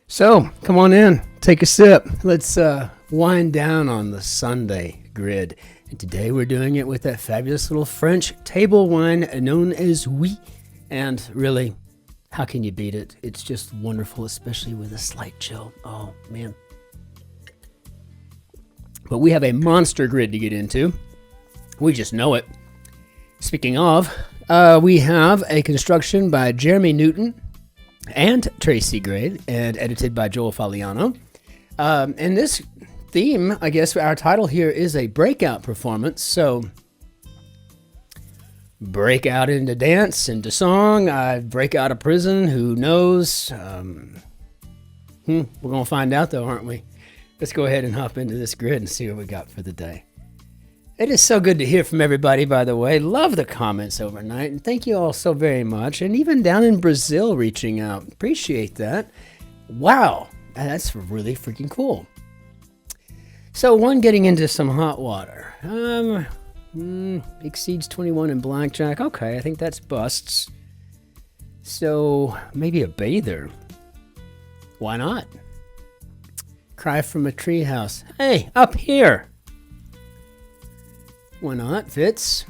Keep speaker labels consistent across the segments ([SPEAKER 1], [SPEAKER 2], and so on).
[SPEAKER 1] So, come on in, take a sip. Let's wind down on the Sunday grid. And today we're doing it with that fabulous little French table wine known as witty. And really, how can you beat it? It's just wonderful, especially with a slight chill. Oh, man. But we have a monster grid to get into. We just know it. Speaking of, we have a construction by Jeremy Newton and Tracy Gray, and edited by Joel Fagliano. And this theme, I guess our title here is a breakout performance. So break out into dance, into song, break out of prison, who knows? We're going to find out though, aren't we? Let's go ahead and hop into this grid and see what we got for the day. It is so good to hear from everybody, by the way. Love the comments overnight, and thank you all so very much. And even down in Brazil reaching out. Appreciate that. Wow, that's really freaking cool. So one getting into some hot water. Exceeds 21 in blackjack. Okay, I think that's busts. So maybe a bather. Why not? Cry from a treehouse. Hey, up here. Why not? Fits.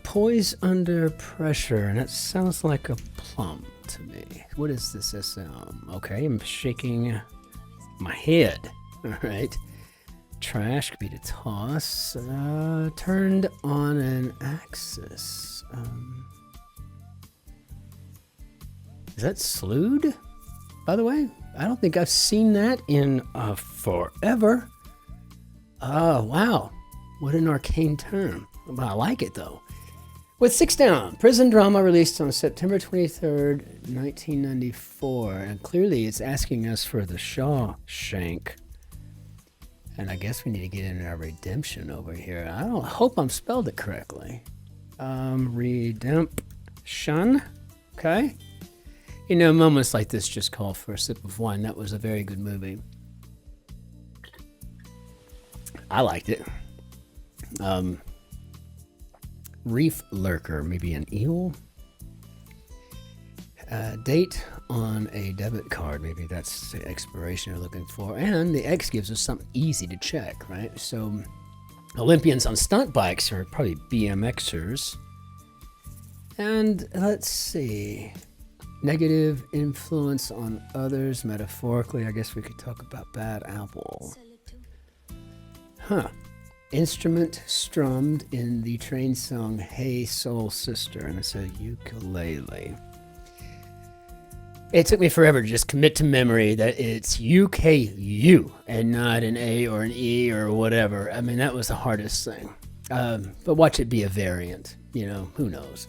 [SPEAKER 1] Poise under pressure. And that sounds like a plum to me. What is this? Okay, I'm shaking my head. All right. Trash could be to toss. Turned on an axis. Is that slewed? By the way, I don't think I've seen that in forever. Oh, wow. What an arcane term. But I like it, though. With 6 down, prison drama released on September 23rd, 1994. And clearly it's asking us for the Shawshank. And I guess we need to get in our redemption over here. I hope I'm spelled it correctly. Redemption. Okay. You know, moments like this just call for a sip of wine. That was a very good movie. I liked it. Reef lurker, maybe an eel. Date on a debit card, maybe that's the expiration you're looking for. And the X gives us something easy to check, right? So Olympians on stunt bikes are probably BMXers. And let's see. Negative influence on others, metaphorically. I guess we could talk about bad apple. Huh. Instrument strummed in the train song Hey Soul Sister, and it's a ukulele. It took me forever to just commit to memory that it's UKU and not an A or an E or whatever. I mean, that was the hardest thing. But watch it be a variant. You know, who knows?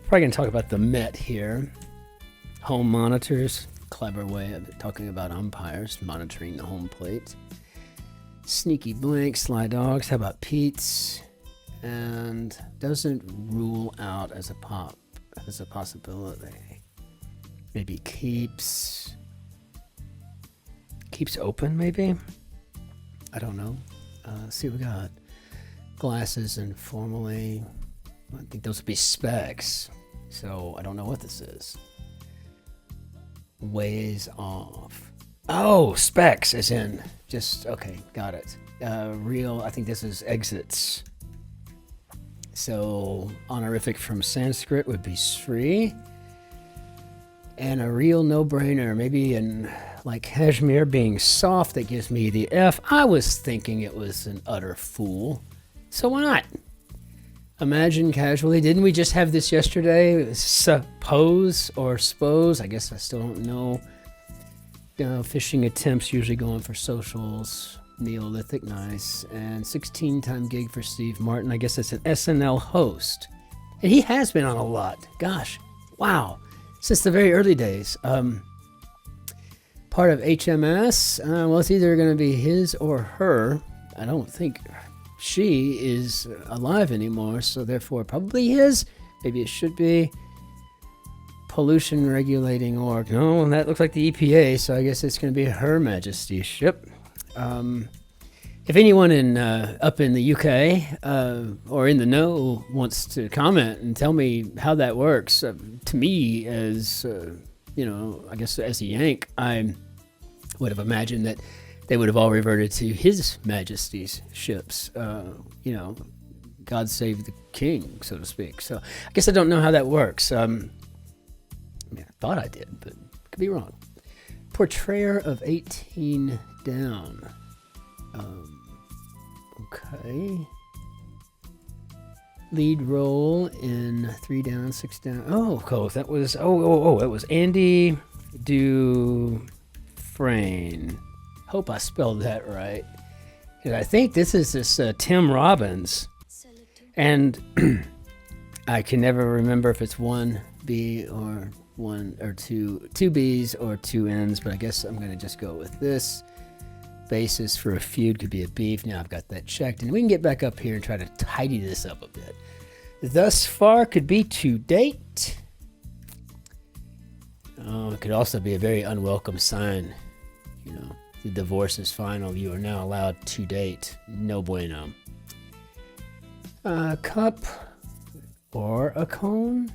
[SPEAKER 1] Probably going to talk about the Met here. Home monitors, clever way of talking about umpires monitoring the home plate. Sneaky blink, sly dogs. How about Pete's? And doesn't rule out as a possibility. Maybe keeps open. Maybe. I don't know. Let's see what we got. Glasses informally. I think those would be specs. So I don't know what this is. Ways off. Oh, specs as in just, okay, got it. Real, I think this is exits. So honorific from Sanskrit would be Sri. And a real no-brainer, maybe in like cashmere being soft, that gives me the F. I was thinking it was an utter fool. So why not? Imagine casually. Didn't we just have this yesterday? Suppose or spose. I guess I still don't know. Phishing attempts usually going for socials. Neolithic, nice. And 16-time gig for Steve Martin. I guess that's an SNL host. And he has been on a lot. Gosh, wow. Since the very early days. Part of HMS. Well, it's either going to be his or her. I don't think she is alive anymore, so therefore probably his. Maybe it should be. Pollution Regulating Org. No, that looks like the EPA, so I guess it's going to be Her Majesty's ship. If anyone up in the UK or in the know wants to comment and tell me how that works, to me as I guess as a Yank, I would have imagined that they would have all reverted to His Majesty's ships. God save the king, so to speak. So I guess I don't know how that works. I thought I did, but could be wrong. Portrayer of 18 down. Okay. Lead role in 3 down, 6 down. Oh, cool. That was, it was Andy Dufresne. Hope I spelled that right. And I think this is Tim Robbins. And I can never remember if it's 1B or 1 or 2 B's or 2 N's, but I guess I'm going to just go with this. Basis for a feud could be a beef. Now I've got that checked, and we can get back up here and try to tidy this up a bit. Thus far could be to date. Oh, it could also be a very unwelcome sign. The divorce is final. You are now allowed to date. No bueno. Cup or a cone?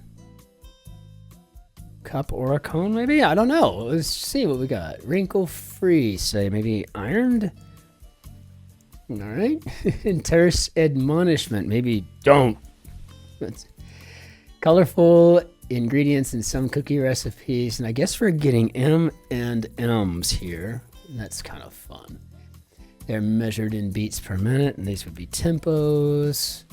[SPEAKER 1] Cup or a cone, maybe? I don't know. Let's see what we got. Wrinkle-free, say. Maybe ironed? All right. Terse admonishment. Maybe don't. That's colorful ingredients in some cookie recipes. And I guess we're getting M and M's here. That's kind of fun. They're measured in beats per minute, and these would be tempos.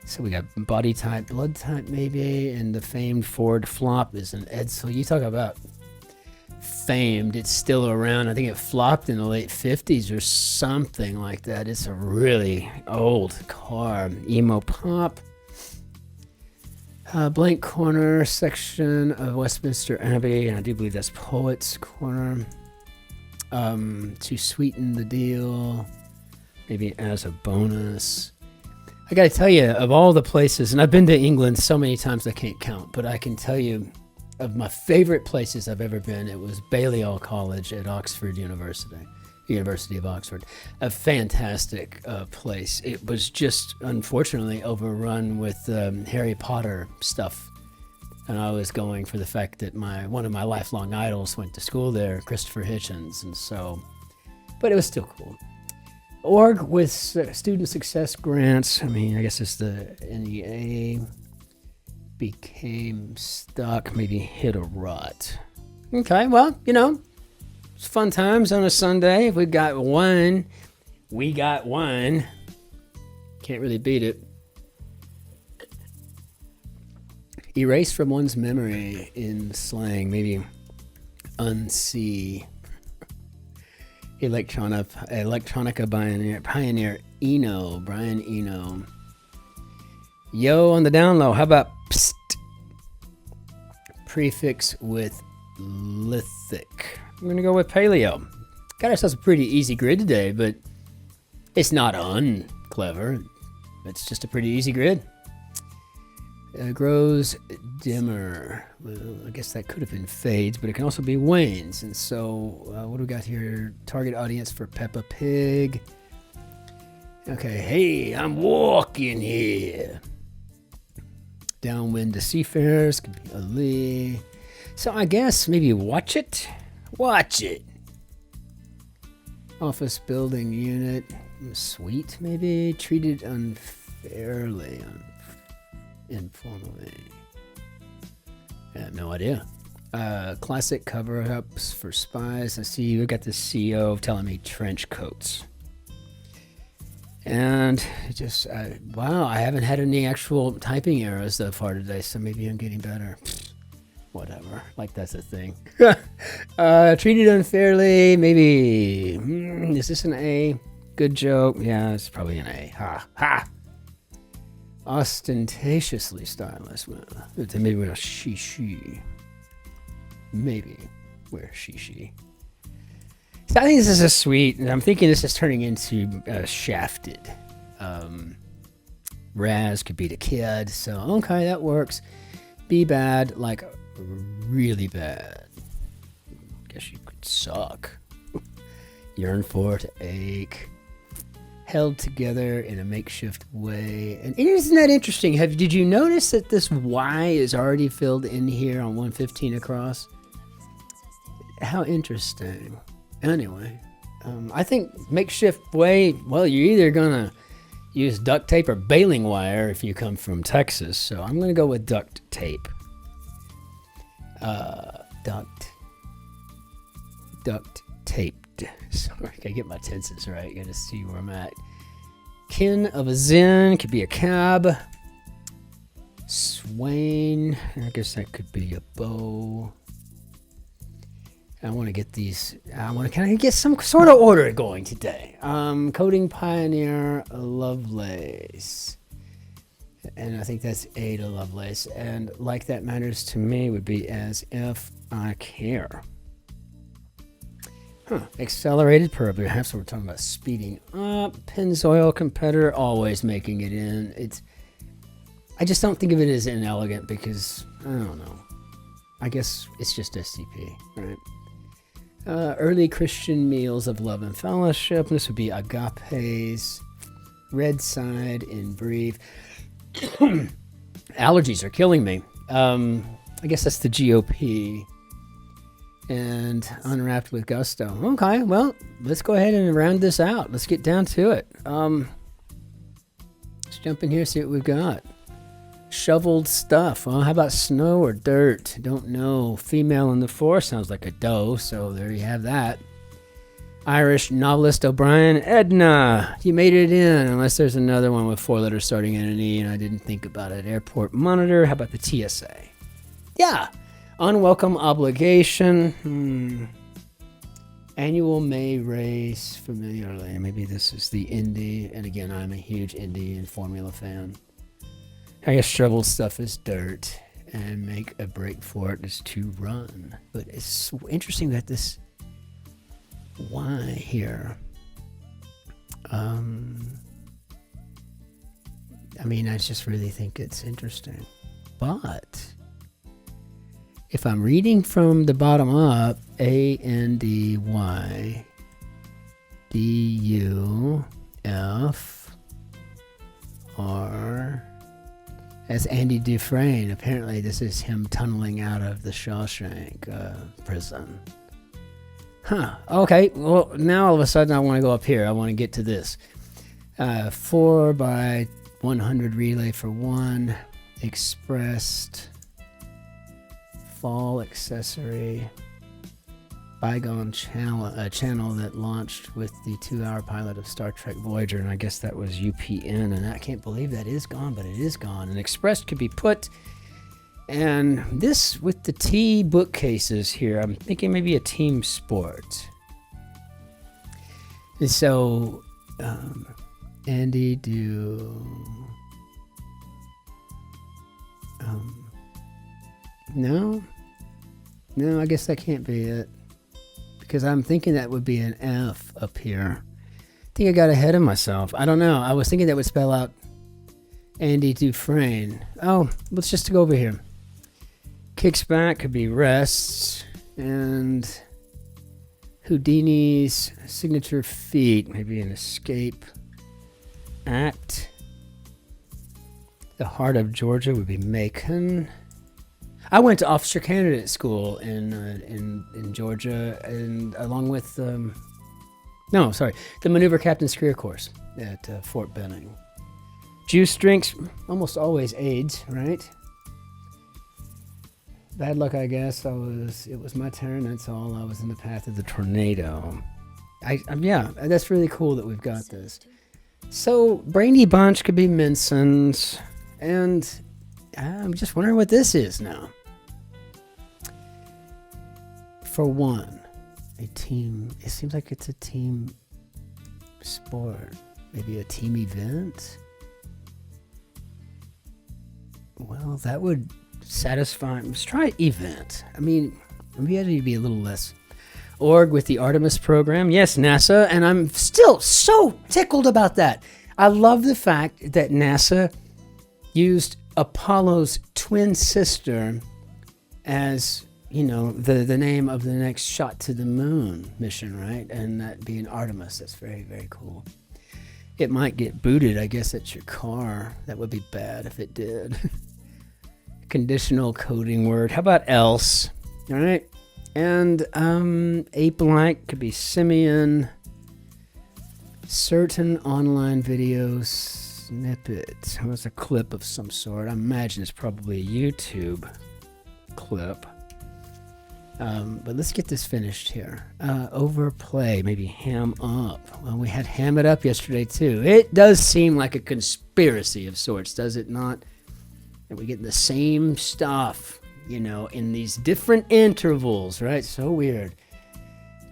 [SPEAKER 1] So we got body type, blood type maybe, and the famed Ford flop is an Edsel. You talk about famed, it's still around. I think it flopped in the late 50s or something like that. It's a really old car. Emo pop. Blank corner section of Westminster Abbey, and I do believe that's Poets Corner. To sweeten the deal, maybe as a bonus. I gotta tell you, of all the places, and I've been to England so many times I can't count, but I can tell you of my favorite places I've ever been, it was Balliol College at Oxford University of Oxford. A fantastic place. It was just unfortunately overrun with Harry Potter stuff. And I was going for the fact that one of my lifelong idols went to school there, Christopher Hitchens, and so, but it was still cool. Org with student success grants. I guess it's the NEA. Became stuck, maybe hit a rut. Okay, well, it's fun times on a Sunday. We got one. Can't really beat it. Erase from one's memory in slang, maybe unsee. Electronica pioneer Brian Eno. Yo on the down low, how about psst? Prefix with lithic. I'm going to go with paleo. Got ourselves a pretty easy grid today, but it's not unclever. It's just a pretty easy grid. Grows dimmer. Well, I guess that could have been fades, but it can also be wanes. And so, what do we got here? Target audience for Peppa Pig. Okay, hey, I'm walking here. Downwind to seafarers could be a lee. So I guess maybe watch it. Watch it. Office building unit. Suite, maybe. Treated unfairly. Informally. I have no idea. Classic cover-ups for spies. I see you got the CEO telling me trench coats. And just, wow, I haven't had any actual typing errors so far today, so maybe I'm getting better. Whatever, like that's a thing. Treated unfairly, maybe. Is this an A? Good joke. Yeah, it's probably an A. Ha, ha. Ostentatiously stylish. Maybe we're she. Maybe we're she. So I think this is a sweet, and I'm thinking this is turning into shafted. Raz could be the kid, so okay, that works. Be bad, like really bad. Guess you could suck. Yearn for, to ache. Held together in a makeshift way. And isn't that interesting? Did you notice that this Y is already filled in here on 115 across? How interesting. Anyway, I think makeshift way, well, you're either going to use duct tape or baling wire if you come from Texas. So I'm going to go with duct tape. Duct taped. Sorry, I get my tenses right. Got to see where I'm at. Kin of a Zin could be a cab. Swain, I guess that could be a bow. I want to get these. I want to kind of get some sort of order going today. Coding Pioneer Lovelace, and I think that's A to Lovelace. And like that matters to me would be as if I care. Accelerated perhaps we're talking about speeding up. Pennzoil competitor, always making it in. I just don't think of it as inelegant because I don't know. I guess it's just SCP, right? Early Christian meals of love and fellowship. This would be Agape's. Red side in brief. Allergies are killing me. I guess that's the GOP. And unwrapped with gusto. Okay, well, let's go ahead and round this out. Let's get down to it. Let's jump in here, see what we've got. Shoveled stuff. Well, how about snow or dirt? Don't know. Female in the force sounds like a doe, so there you have that. Irish novelist O'Brien. Edna, you made it in, unless there's another one with 4 letters starting in an E, and I didn't think about it. Airport monitor. How about the TSA? Yeah. Unwelcome obligation. Annual May race. Familiarly. Maybe this is the Indy. And again, I'm a huge Indy and Formula fan. I guess shoveled stuff is dirt. And make a break for it is to run. But it's so interesting that this Y here. I mean, I just really think it's interesting. But if I'm reading from the bottom up, ANDY DUFR, as Andy Dufresne. Apparently this is him tunneling out of the Shawshank prison. Okay, well, now all of a sudden I want to go up here. I want to get to this. 4x100 relay for 1. Expressed. Fall accessory. Bygone channel that launched with the 2-hour pilot of Star Trek Voyager, and I guess that was UPN, and I can't believe that is gone, but it is gone. And expressed could be put, and this with the T bookcases here, I'm thinking maybe a team sport. And so, Andy do. No, I guess that can't be it. Because I'm thinking that would be an F up here. I think I got ahead of myself. I don't know. I was thinking that would spell out Andy Dufresne. Oh, let's just go over here. Kicks back could be rests. And Houdini's signature feat. Maybe an escape act. The heart of Georgia would be Macon. I went to officer candidate school in Georgia, and along with the maneuver captain's career course at Fort Benning. Juice drinks, almost always AIDS, right? Bad luck, I guess. It was my turn. That's all. I was in the path of the tornado. Yeah, that's really cool that we've got this. So Brainy Bunch could be Minson's, and I'm just wondering what this is now. For 1, a team. It seems like it's a team sport. Maybe a team event. Well, that would satisfy. Let's try event. I mean, maybe I need to be a little less. Org with the Artemis program. Yes, NASA. And I'm still so tickled about that. I love the fact that NASA used Apollo's twin sister as, the name of the next shot to the moon mission, right? And that being Artemis. That's very, very cool. It might get booted, I guess, at your car. That would be bad if it did. Conditional coding word. How about else? All right. And ape-like could be simian. Certain online video snippet. It was a clip of some sort. I imagine it's probably a YouTube clip. But let's get this finished here. Overplay, maybe ham up. Well, we had ham it up yesterday too. It does seem like a conspiracy of sorts, does it not? That we get the same stuff, you know, in these different intervals, right? So weird.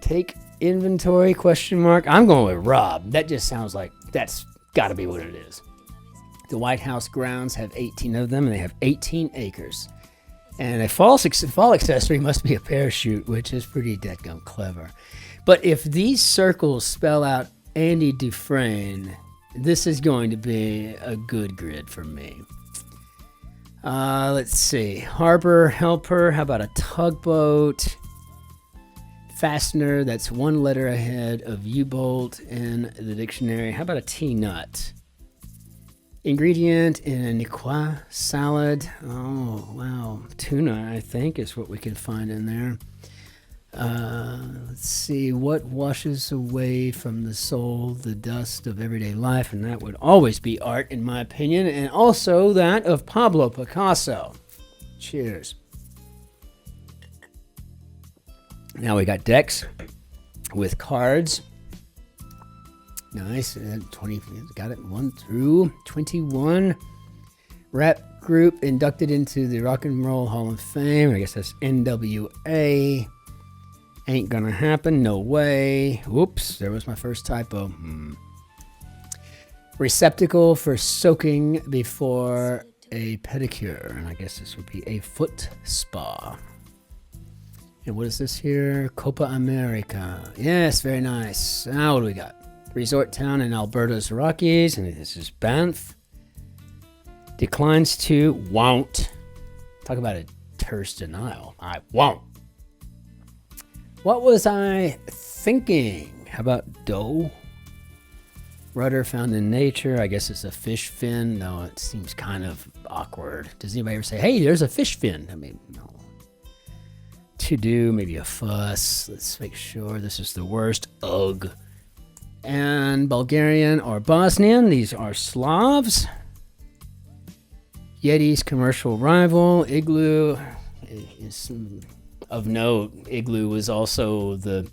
[SPEAKER 1] Take inventory, question mark. I'm going with Rob. That just sounds like that's got to be what it is. The White House grounds have 18 of them, and they have 18 acres. And a fall accessory must be a parachute, which is pretty dadgum clever. But if these circles spell out Andy Dufresne, this is going to be a good grid for me. Let's see. Harbor helper. How about a tugboat? Fastener. That's one letter ahead of U-bolt in the dictionary. How about a T-nut? Ingredient in a Niqua salad. Oh, wow. Tuna, I think, is what we can find in there. Let's see. What washes away from the soul the dust of everyday life? And that would always be art, in my opinion. And also that of Pablo Picasso. Cheers. Now we got decks with cards. Nice. 20, got it 1 through 21. Rap group inducted into the Rock and Roll Hall of Fame. I guess that's NWA. Ain't gonna happen. No way. Whoops. There was my first typo. Receptacle for soaking before a pedicure. And I guess this would be a foot spa. And what is this here? Copa America. Yes, very nice. Now what do we got? Resort town in Alberta's Rockies, and this is Banff. Declines to won't. Talk about a terse denial. I won't. What was I thinking? How about dough? Rudder found in nature. I guess it's a fish fin. No, it seems kind of awkward. Does anybody ever say, hey, there's a fish fin? I mean, no. To do, maybe a fuss. Let's make sure this is the worst. Ugh. And Bulgarian or Bosnian, these are Slavs. Yeti's commercial rival, Igloo, is of note. Igloo was also the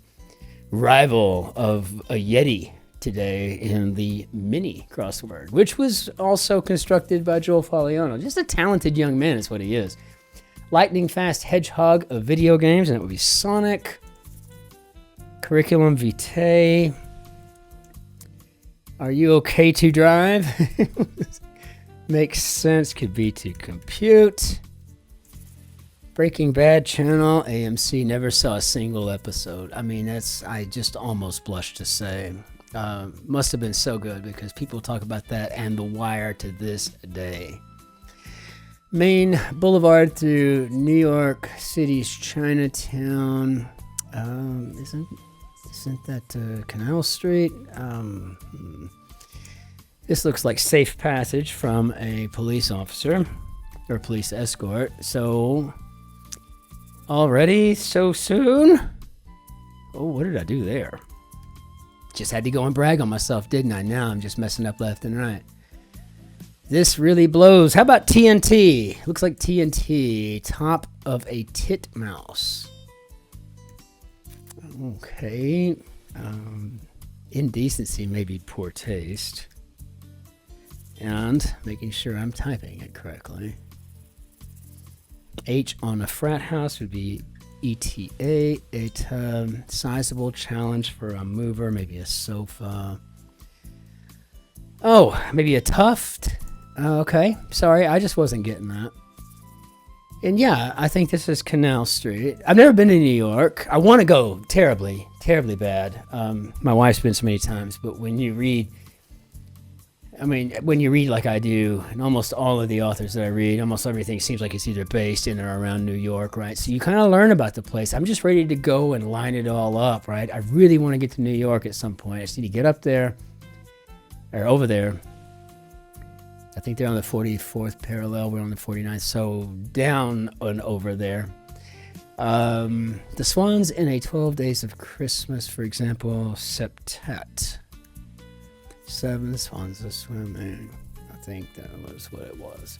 [SPEAKER 1] rival of a Yeti today in the mini crossword, which was also constructed by Joel Faliano. Just a talented young man is what he is. Lightning fast hedgehog of video games, and it would be Sonic. Curriculum vitae. Are you okay to drive? Makes sense. Could be to compute. Breaking Bad channel. AMC never saw a single episode. I mean, I just almost blush to say. Must have been so good because people talk about that and The Wire to this day. Main Boulevard through New York City's Chinatown. Isn't that Canal Street? This looks like safe passage from a police officer or police escort. So, already so soon? Oh, what did I do there? Just had to go and brag on myself, didn't I? Now I'm just messing up left and right. This really blows. How about TNT? Looks like TNT. Top of a titmouse. Okay. Indecency may be poor taste. And making sure I'm typing it correctly. H on a frat house would be ETA. A sizable challenge for a mover, maybe a sofa. Oh, maybe a tuft. Okay, sorry, I just wasn't getting that. And yeah, I think this is Canal Street. I've never been to New York. I want to go terribly, terribly bad. My wife's been so many times, but when you read like I do, and almost all of the authors that I read, almost everything seems like it's either based in or around New York, right? So you kind of learn about the place. I'm just ready to go and line it all up, right? I really want to get to New York at some point. I just need to get up there, or over there. I think they're on the 44th parallel. We're on the 49th, so down and over there. The swans in a 12 Days of Christmas, for example, septet. 7 swans are swimming. I think that was what it was.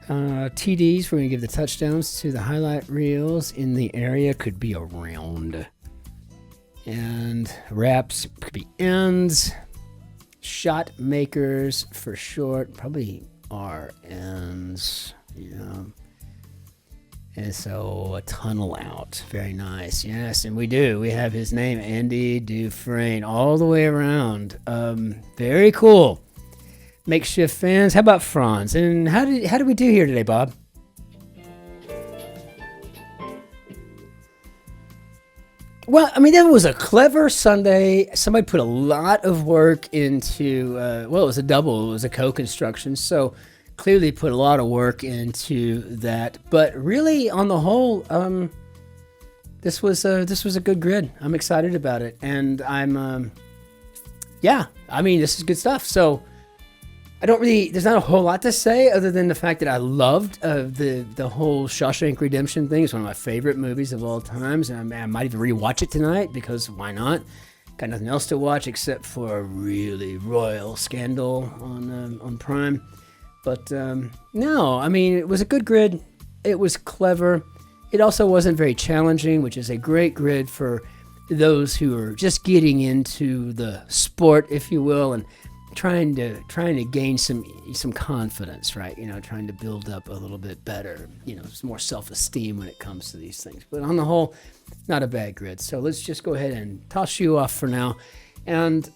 [SPEAKER 1] TDs, we're going to give the touchdowns to the highlight reels in the area. Could be around. And wraps could be ends. Shot makers for short, probably are ends. Yeah. And so a tunnel out. Very nice. Yes, and we do. We have his name, Andy Dufresne, all the way around. Very cool. Makeshift fans. How about Franz? And how did we do here today, Bob? Well, I mean, that was a clever Sunday. Somebody put a lot of work into, well, it was a double. It was a co-construction. So clearly put a lot of work into that, but really on the whole, this was a good grid. I'm excited about it, and I'm yeah, I mean, this is good stuff. So there's not a whole lot to say other than the fact that I loved the whole Shawshank Redemption thing. It's one of my favorite movies of all times, and I might even rewatch it tonight because why not? Got nothing else to watch except for a really royal scandal on Prime. But no, I mean, it was a good grid. It was clever. It also wasn't very challenging, which is a great grid for those who are just getting into the sport, if you will, and trying to gain some confidence, right? You know, trying to build up a little bit better, you know, some more self-esteem when it comes to these things. But on the whole, not a bad grid. So let's just go ahead and toss you off for now. And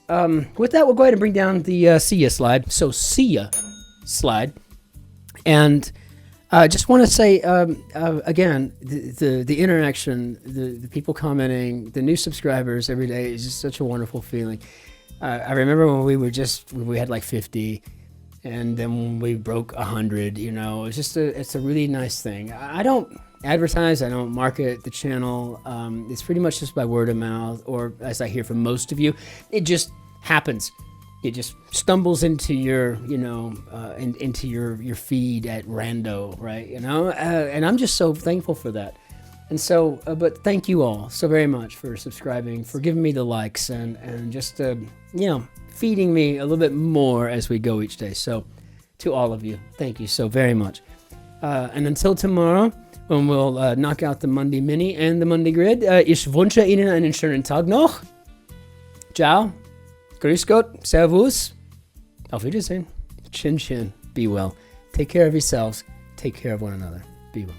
[SPEAKER 1] with that, we'll go ahead and bring down the see ya slide. So see ya slide, and I just want to say again, the interaction, the people commenting, the new subscribers every day is just such a wonderful feeling. I remember when we had like 50, and then when we broke 100, you know, it's a really nice thing. I don't advertise, I don't market the channel. It's pretty much just by word of mouth, or as I hear from most of you, it just happens. It just stumbles into your, you know, into your feed at rando, right? You know, and I'm just so thankful for that. And so, but thank you all so very much for subscribing, for giving me the likes, and just, you know, feeding me a little bit more as we go each day. So, to all of you, thank you so very much. And until tomorrow, when we'll knock out the Monday Mini and the Monday Grid, ich wünsche Ihnen einen schönen Tag noch. Ciao. Grüß Gott, Servus, auf Wiedersehen, Cin-Cin, be well. Take care of yourselves, take care of one another, be well.